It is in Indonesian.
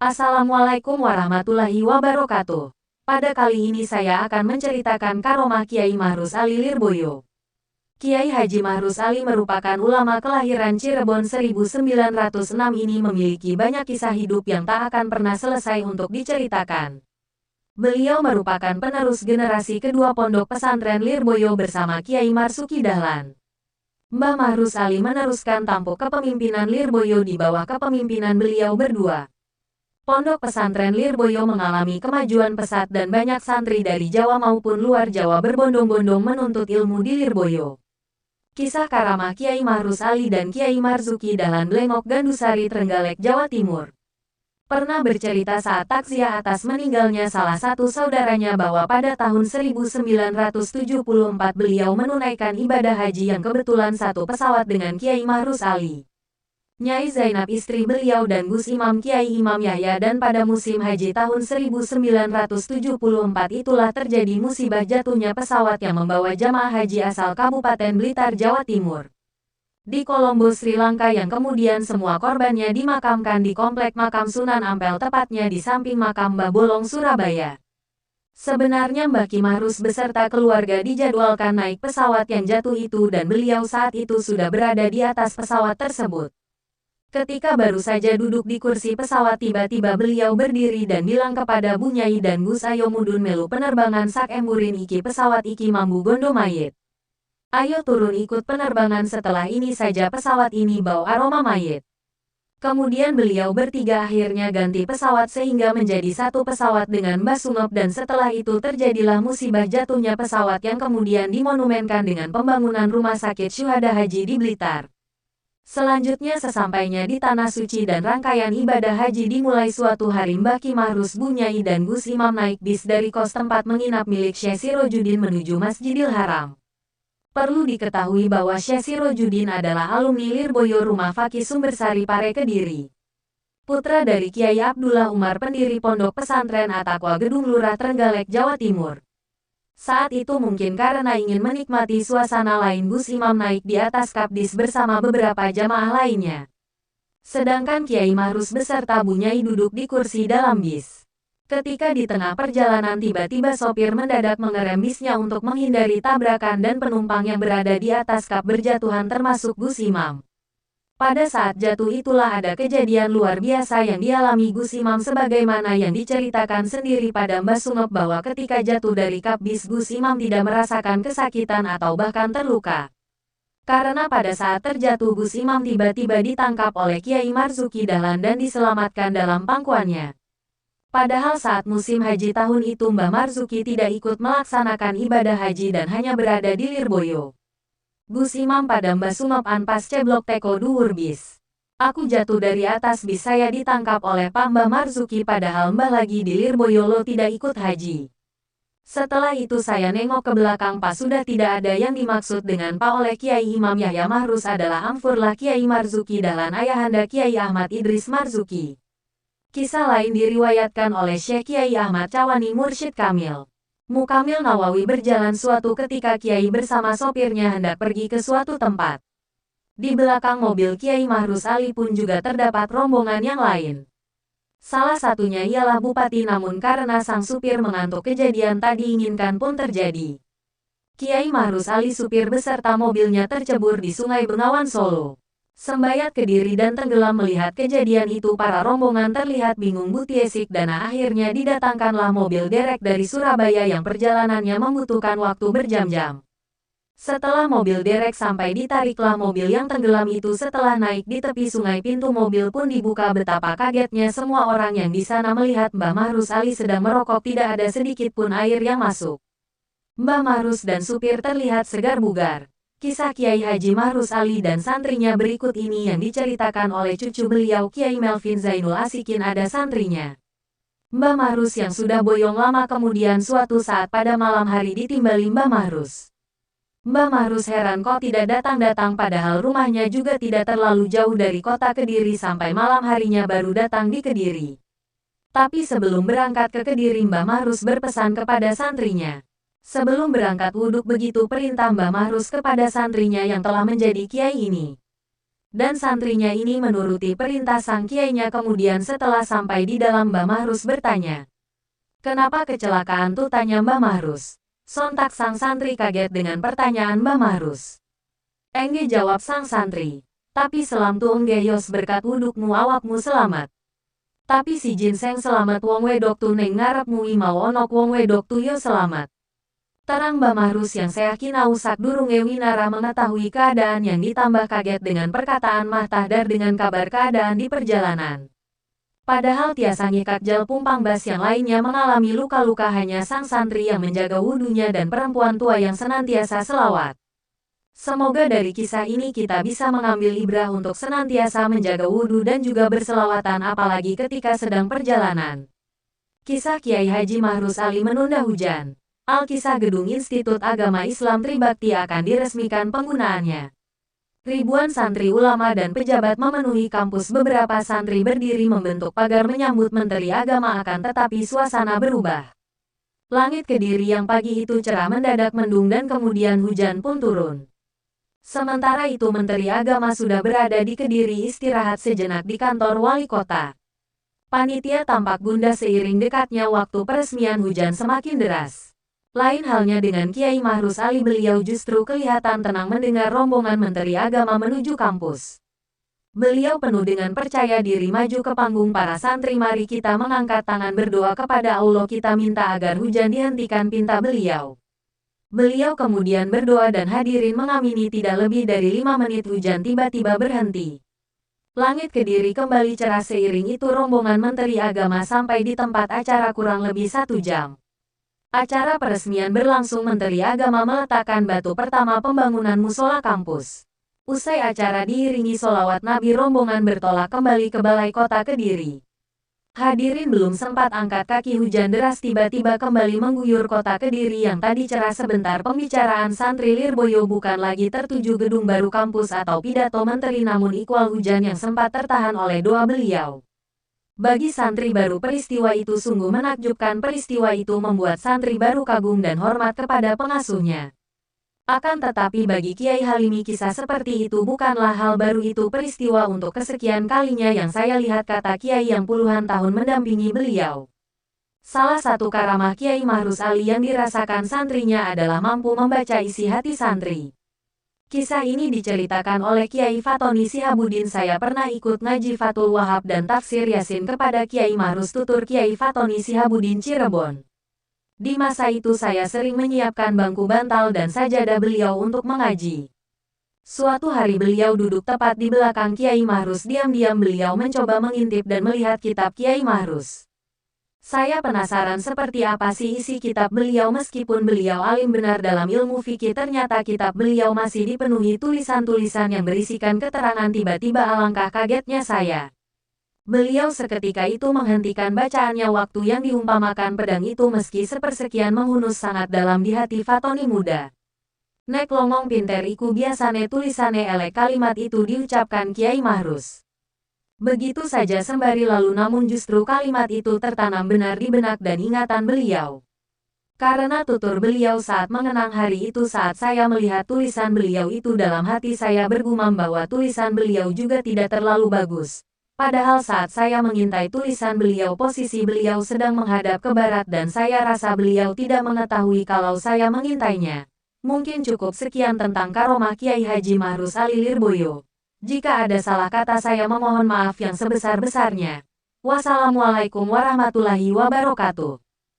Assalamualaikum warahmatullahi wabarakatuh. Pada kali ini saya akan menceritakan karomah Kiai Mahrus Ali Lirboyo. Kiai Haji Mahrus Ali merupakan ulama kelahiran Cirebon 1906 ini memiliki banyak kisah hidup yang tak akan pernah selesai untuk diceritakan. Beliau merupakan penerus generasi kedua Pondok Pesantren Lirboyo bersama Kiai Marzuki Dahlan. Mbah Mahrus Ali meneruskan tampuk kepemimpinan Lirboyo di bawah kepemimpinan beliau berdua. Pondok Pesantren Lirboyo mengalami kemajuan pesat dan banyak santri dari Jawa maupun luar Jawa berbondong-bondong menuntut ilmu di Lirboyo. Kisah karamah Kiai Mahrus Ali dan Kiai Marzuki Dahlan Blengok Gandusari Trenggalek, Jawa Timur. Pernah bercerita saat takziah atas meninggalnya salah satu saudaranya bahwa pada tahun 1974 beliau menunaikan ibadah haji yang kebetulan satu pesawat dengan Kiai Mahrus Ali, Nyai Zainab istri beliau dan Gus Imam Kiai Imam Yahya, dan pada musim haji tahun 1974 itulah terjadi musibah jatuhnya pesawat yang membawa jamaah haji asal Kabupaten Blitar, Jawa Timur, di Kolombo, Sri Lanka, yang kemudian semua korbannya dimakamkan di Komplek Makam Sunan Ampel, tepatnya di samping makam Mbah Bolong, Surabaya. Sebenarnya Mbah Ki Mahrus beserta keluarga dijadwalkan naik pesawat yang jatuh itu dan beliau saat itu sudah berada di atas pesawat tersebut. Ketika baru saja duduk di kursi pesawat, tiba-tiba beliau berdiri dan bilang kepada Bu Nyai dan Gus, "Ayo mudun melu penerbangan sak emburin iki pesawat iki mambu gondo mayit. Ayo turun ikut penerbangan, setelah ini saja pesawat ini bau aroma mayit." Kemudian beliau bertiga akhirnya ganti pesawat sehingga menjadi satu pesawat dengan Mbah Sunop, dan setelah itu terjadilah musibah jatuhnya pesawat yang kemudian dimonumenkan dengan pembangunan rumah sakit syuhada haji di Blitar. Selanjutnya sesampainya di Tanah Suci dan rangkaian ibadah haji dimulai, suatu hari Mbah Ki Mahrus, Bu Nyai dan Gus Imam naik bis dari kos tempat menginap milik Syekh Sirojudin menuju Masjidil Haram. Perlu diketahui bahwa Syekh Sirojudin adalah alumni Lirboyo Rumah Fakih Sumbersari Pare, Kediri. Putra dari Kiai Abdullah Umar, pendiri Pondok Pesantren At-Taqwa Gedung Lurah, Trenggalek, Jawa Timur. Saat itu mungkin karena ingin menikmati suasana lain, Gus Imam naik di atas kapdis bersama beberapa jamaah lainnya. Sedangkan Kiai Mahrus beserta Bu Nyai duduk di kursi dalam bis. Ketika di tengah perjalanan tiba-tiba sopir mendadak mengerem bisnya untuk menghindari tabrakan dan penumpang yang berada di atas kap berjatuhan termasuk Gus Imam. Pada saat jatuh itulah ada kejadian luar biasa yang dialami Gus Imam sebagaimana yang diceritakan sendiri pada Mbah Sunop bahwa ketika jatuh dari kap bis Gus Imam tidak merasakan kesakitan atau bahkan terluka. Karena pada saat terjatuh Gus Imam tiba-tiba ditangkap oleh Kiai Marzuki Dahlan dan diselamatkan dalam pangkuannya. Padahal saat musim haji tahun itu Mbah Marzuki tidak ikut melaksanakan ibadah haji dan hanya berada di Lirboyo. Gus Imam pada Mbah Sunop, "An pas ceblok teko duwur bis. Aku jatuh dari atas bis, saya ditangkap oleh Pak Mbah Marzuki padahal Mbah lagi di Lirboyo lo tidak ikut haji. Setelah itu saya nengok ke belakang pas sudah tidak ada yang dimaksud dengan Pak oleh Kiai Imam Yahya Mahrus adalah Amfurlah Kiai Marzuki Dahlan ayahanda Kiai Ahmad Idris Marzuki." Kisah lain diriwayatkan oleh Syekh Kiai Ahmad Cawani Mursyid Kamil Mukamil Nawawi. Berjalan suatu ketika Kiai bersama sopirnya hendak pergi ke suatu tempat. Di belakang mobil Kiai Mahrus Ali pun juga terdapat rombongan yang lain. Salah satunya ialah Bupati, namun karena sang supir mengantuk kejadian tak diinginkan pun terjadi. Kiai Mahrus Ali supir beserta mobilnya tercebur di Sungai Bengawan Solo, Sembayat, Kediri dan tenggelam. Melihat kejadian itu para rombongan terlihat bingung butiesik dan akhirnya didatangkanlah mobil derek dari Surabaya yang perjalanannya membutuhkan waktu berjam-jam. Setelah mobil derek sampai ditariklah mobil yang tenggelam itu. Setelah naik di tepi sungai pintu mobil pun dibuka. Betapa kagetnya semua orang yang di sana melihat Mbah Mahrus Ali sedang merokok, tidak ada sedikit pun air yang masuk. Mbah Mahrus dan supir terlihat segar bugar. Kisah Kiai Haji Mahrus Ali dan santrinya berikut ini yang diceritakan oleh cucu beliau Kiai Melvin Zainul Asikin, ada santrinya Mbah Mahrus yang sudah boyong lama. Kemudian suatu saat pada malam hari ditimbali Mbah Mahrus. Mbah Mahrus heran kok tidak datang-datang padahal rumahnya juga tidak terlalu jauh dari kota Kediri, sampai malam harinya baru datang di Kediri. Tapi sebelum berangkat ke Kediri Mbah Mahrus berpesan kepada santrinya. Sebelum berangkat wuduk, begitu perintah Mbah Mahrus kepada santrinya yang telah menjadi kiai ini. Dan santrinya ini menuruti perintah sang kiainya. Kemudian setelah sampai di dalam, Mbah Mahrus bertanya, "Kenapa kecelakaan tuh?" tanya Mbah Mahrus. Sontak sang santri kaget dengan pertanyaan Mbah Mahrus. "Engge," jawab sang santri. "Tapi selam tu engge yos berkat wudukmu awakmu selamat. Tapi si ginseng selamat wong wedok tu neng ngarepmu imau onok wong wedok tu yo selamat." Terang Mbah Mahrus yang seyakin usak durunge winara mengetahui keadaan yang ditambah kaget dengan perkataan Mah Tahdar dengan kabar keadaan di perjalanan. Padahal tiasa ngikak Jal Pumpang Bas yang lainnya mengalami luka-luka, hanya sang santri yang menjaga wudunya dan perempuan tua yang senantiasa selawat. Semoga dari kisah ini kita bisa mengambil ibrah untuk senantiasa menjaga wudu dan juga berselawatan apalagi ketika sedang perjalanan. Kisah Kiai Haji Mahrus Ali menunda hujan. Alkisah Gedung Institut Agama Islam Tribakti akan diresmikan penggunaannya. Ribuan santri, ulama dan pejabat memenuhi kampus. Beberapa santri berdiri membentuk pagar menyambut Menteri Agama, akan tetapi suasana berubah. Langit Kediri yang pagi itu cerah mendadak mendung dan kemudian hujan pun turun. Sementara itu Menteri Agama sudah berada di Kediri istirahat sejenak di kantor wali kota. Panitia tampak gundah seiring dekatnya waktu peresmian. Hujan semakin deras. Lain halnya dengan Kiai Mahrus Ali, beliau justru kelihatan tenang mendengar rombongan Menteri Agama menuju kampus. Beliau penuh dengan percaya diri maju ke panggung. "Para santri, mari kita mengangkat tangan berdoa kepada Allah, kita minta agar hujan dihentikan," pinta beliau. Beliau kemudian berdoa dan hadirin mengamini. Tidak lebih dari 5 menit hujan tiba-tiba berhenti. Langit Kediri kembali cerah. Seiring itu rombongan Menteri Agama sampai di tempat acara kurang lebih 1 jam. Acara peresmian berlangsung. Menteri Agama meletakkan batu pertama pembangunan musola kampus. Usai acara diiringi solawat Nabi, rombongan bertolak kembali ke Balai Kota Kediri. Hadirin belum sempat angkat kaki, hujan deras tiba-tiba kembali mengguyur kota Kediri yang tadi cerah sebentar. Pembicaraan santri Lirboyo bukan lagi tertuju gedung baru kampus atau pidato menteri, namun ikhwal hujan yang sempat tertahan oleh doa beliau. Bagi santri baru peristiwa itu sungguh menakjubkan. Peristiwa itu membuat santri baru kagum dan hormat kepada pengasuhnya. Akan tetapi bagi Kiai Halimi kisah seperti itu bukanlah hal baru. Itu peristiwa untuk kesekian kalinya yang saya lihat, kata Kiai yang puluhan tahun mendampingi beliau. Salah satu karamah Kiai Mahrus Ali yang dirasakan santrinya adalah mampu membaca isi hati santri. Kisah ini diceritakan oleh Kiai Fatoni Sihabudin. Saya pernah ikut ngaji Fathul Wahab dan tafsir Yasin kepada Kiai Mahrus, tutur Kiai Fatoni Sihabudin Cirebon. Di masa itu saya sering menyiapkan bangku bantal dan sajadah beliau untuk mengaji. Suatu hari beliau duduk tepat di belakang Kiai Mahrus. Diam-diam beliau mencoba mengintip dan melihat kitab Kiai Mahrus. Saya penasaran seperti apa sih isi kitab beliau. Meskipun beliau alim benar dalam ilmu fikih, ternyata kitab beliau masih dipenuhi tulisan-tulisan yang berisikan keterangan. Tiba-tiba alangkah kagetnya saya. Beliau seketika itu menghentikan bacaannya. Waktu yang diumpamakan pedang itu meski sepersekian menghunus sangat dalam di hati Fatoni muda. "Nek longong pinter iku biasane tulisane elek." Kalimat itu diucapkan Kiai Mahrus begitu saja sembari lalu, namun justru kalimat itu tertanam benar di benak dan ingatan beliau. Karena tutur beliau saat mengenang hari itu, saat saya melihat tulisan beliau itu, dalam hati saya bergumam bahwa tulisan beliau juga tidak terlalu bagus. Padahal saat saya mengintai tulisan beliau, posisi beliau sedang menghadap ke barat dan saya rasa beliau tidak mengetahui kalau saya mengintainya. Mungkin cukup sekian tentang karomah Kiai Haji Mahrus Ali Lirboyo. Jika ada salah kata saya memohon maaf yang sebesar-besarnya. Wassalamualaikum warahmatullahi wabarakatuh.